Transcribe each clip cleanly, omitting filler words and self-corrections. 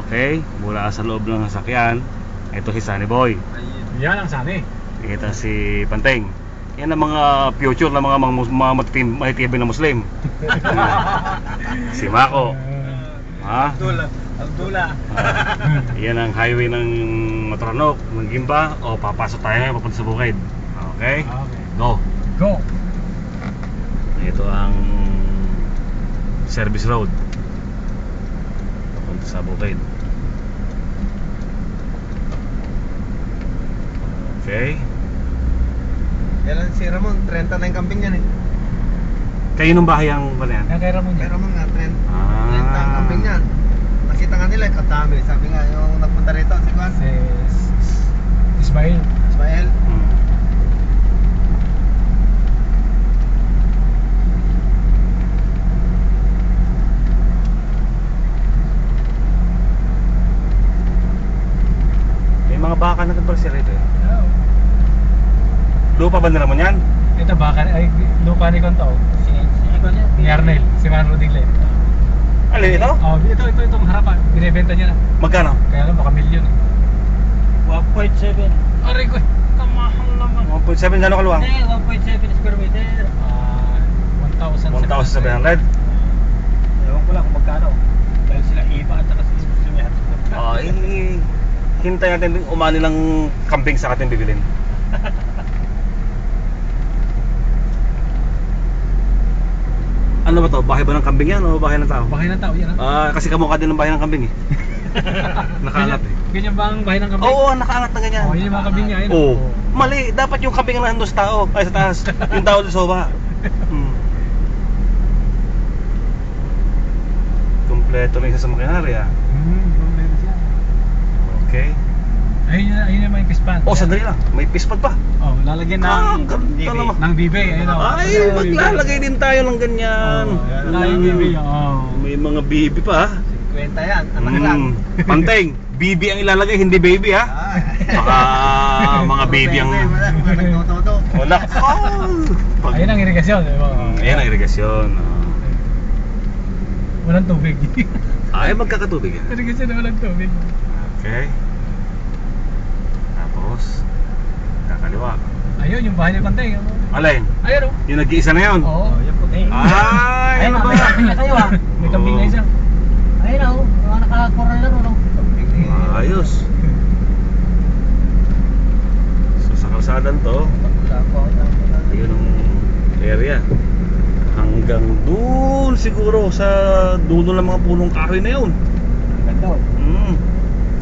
Okay, mula sa loob ng sasakyan, ito si Sunny Boy. Yan ang Sunny. Ito si Panteng. Yan ang mga future na mga matitibay na Muslim. Si Mako. Ha? Abdullah. Yan ang highway ng Matranok, ng Gimba. O, papasok tayo ngayon papunta sa bukid. Okay? Go. Go. Ito ang service road papunta sa bukid. Okay. Kailan si Ramon? 30 na yung camping yan eh. Kayo nung bahay ang ano yan? Kaya Ramon Kay yan. Ramon nga, 30 Ah. ang camping yan. Nakita nga nila, katami. Sabi nga, yung nagpunta rito, si Juan. Si Ismail. Ismael. May mga baka na nagbalsir ito eh. Oh. Lupa ba nila mo yan? Ito baka ay lupa ni Konto. Si Ni Arnel, si Man Rodingle. Alin ito? Oh, itong harapan. Binebenta niya na. Magkano? Kaya lang baka milyon. 1.7. Aray ko. Kamahal naman. 1.7 gano'n kaluwang? 1.7 square meter. 1,700. Ewan ko lang kung magkano. Dahil sila iba at saka si Sumihat. Hintay natin umani ng camping sa ating bibilin. Ano ba to? Bahay ba ng kambing yan o bahay ng tao? Bahay ng tao yan ha? Kasi kamukha din ng bahay ng kambing eh. Nakaangat eh. Ganyan ba ang bahay ng kambing? Oo, nakaangat na ganyan. Oh, yun yung mga kambing niya. Yun. Oo. Mali, dapat yung kambing na nandun sa tao, ay sa taas. Yung tao doon sa baba. Kompleto na isa sa makinari ah. Kompleto siya. Okay. Ayun naman yung pispan. Oh, sandali lang. May pispad pa. Oh, lalagyan ganda naman. ng bibe. Ayun oh. Ay, maglalagay din tayo ng ganyan. Lalagyan ng bibe. Oh. May mga bibi pa ha. 50 yan, anak lang. Panteng, bibi ang ilalagay, hindi baby ha. Baka mga baby ang... Nagtututo. Wala. Ayun ang irigasyon. Ayan ang irigasyon. Walang tubig. Ay, magkakatubig yan. Irigasyon na walang tubig. Okay. Tapos, kakaliwa. Ayun, yung bahay ni Panteng. Alin? Ayun oh. Yung nag-iisa na yun? Oo. Yan po. Ay, Ayun, ano may camping na ba? kayo ah. May kambing na isa. Ayun ah, mga nakakoral lang no. Ayos. So, sa kalsadan to, ayun ang area. Hanggang dun siguro sa dulo ng mga punong kahoy na yun. Ganda oh.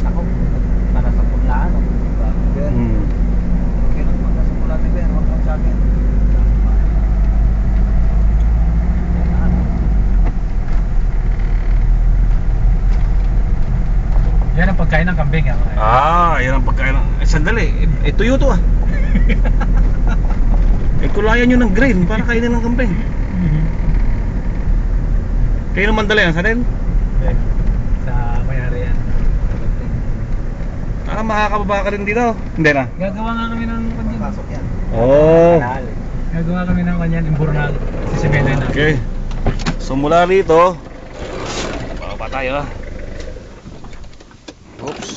Ako, para sa punlaan oh. Okay lang, para sa punlaan ni Ben, wag lang sa akin. Yan ang pagkain ng kambing. Yan ang pagkain. Sandali, tuyo to ah. Kulayan nyo ng grain para kainin ng kambing. Kayo naman dala yan, sa rin? Sa mayari yan. Makakababa ka rin dito. Hindi na. Gagawa nga kami ng kanyan. Pasok yan. Oh. Gagawa kami ng kanyan, imburnal. Sisimelay na. Okay. So mula rito, bababa tayo. Oops.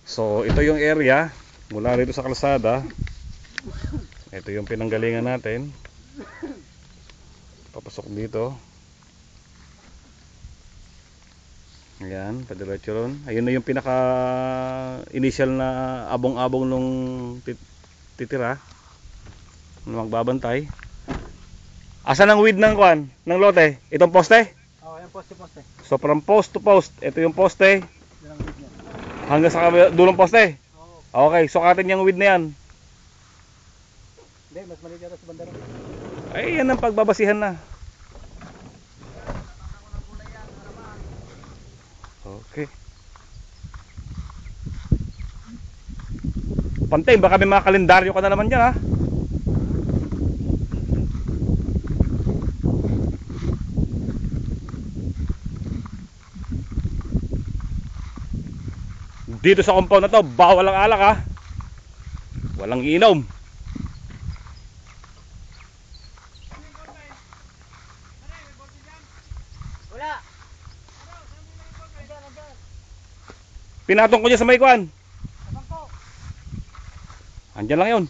So ito yung area mula rito sa kalsada. Ito yung pinanggalingan natin. Papasok dito. Ayan, padiretso ron. Ayun na yung pinaka initial na abong-abong nung titira. Magbabantay. Asan ang width ng kwan? Ng lote? Itong poste? Oo, yan poste. So from post to post, ito yung poste. Yan ang width niya. Hanggang sa dulong poste? Oo. Okay, sukatin yung width na yan. Hindi, mas maliit yata sa bandara. Ay, yan ang pagbabasihan na. Okay. Pantay, baka may mga kalendaryo ka na naman dyan ha. Dito sa compound na to, bawal ang alak ha. Walang inom. Pinatong ko dyan sa may kwan. Andyan lang yun.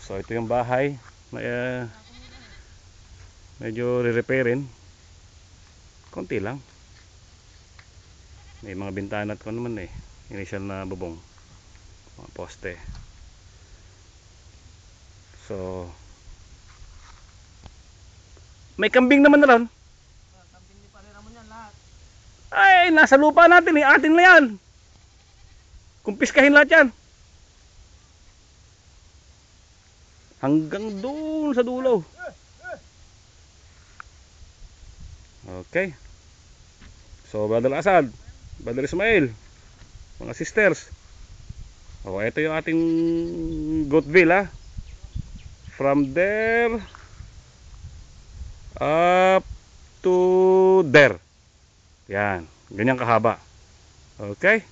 So ito yung bahay. Medyo re-repairin. Konti lang. May mga bintana at kung naman eh. Initial na bubong. Mga poste. So may kambing naman na ron. Ay, nasa lupa natin eh. Atin na yan. Kumpiskahin lahat yan. Hanggang doon sa dulo. Okay. So, Brother Asad, Brother Ismail, mga sisters. O, ito yung ating Goatville, ha. From there up to there. Yan. Ganyan kahaba. Okay.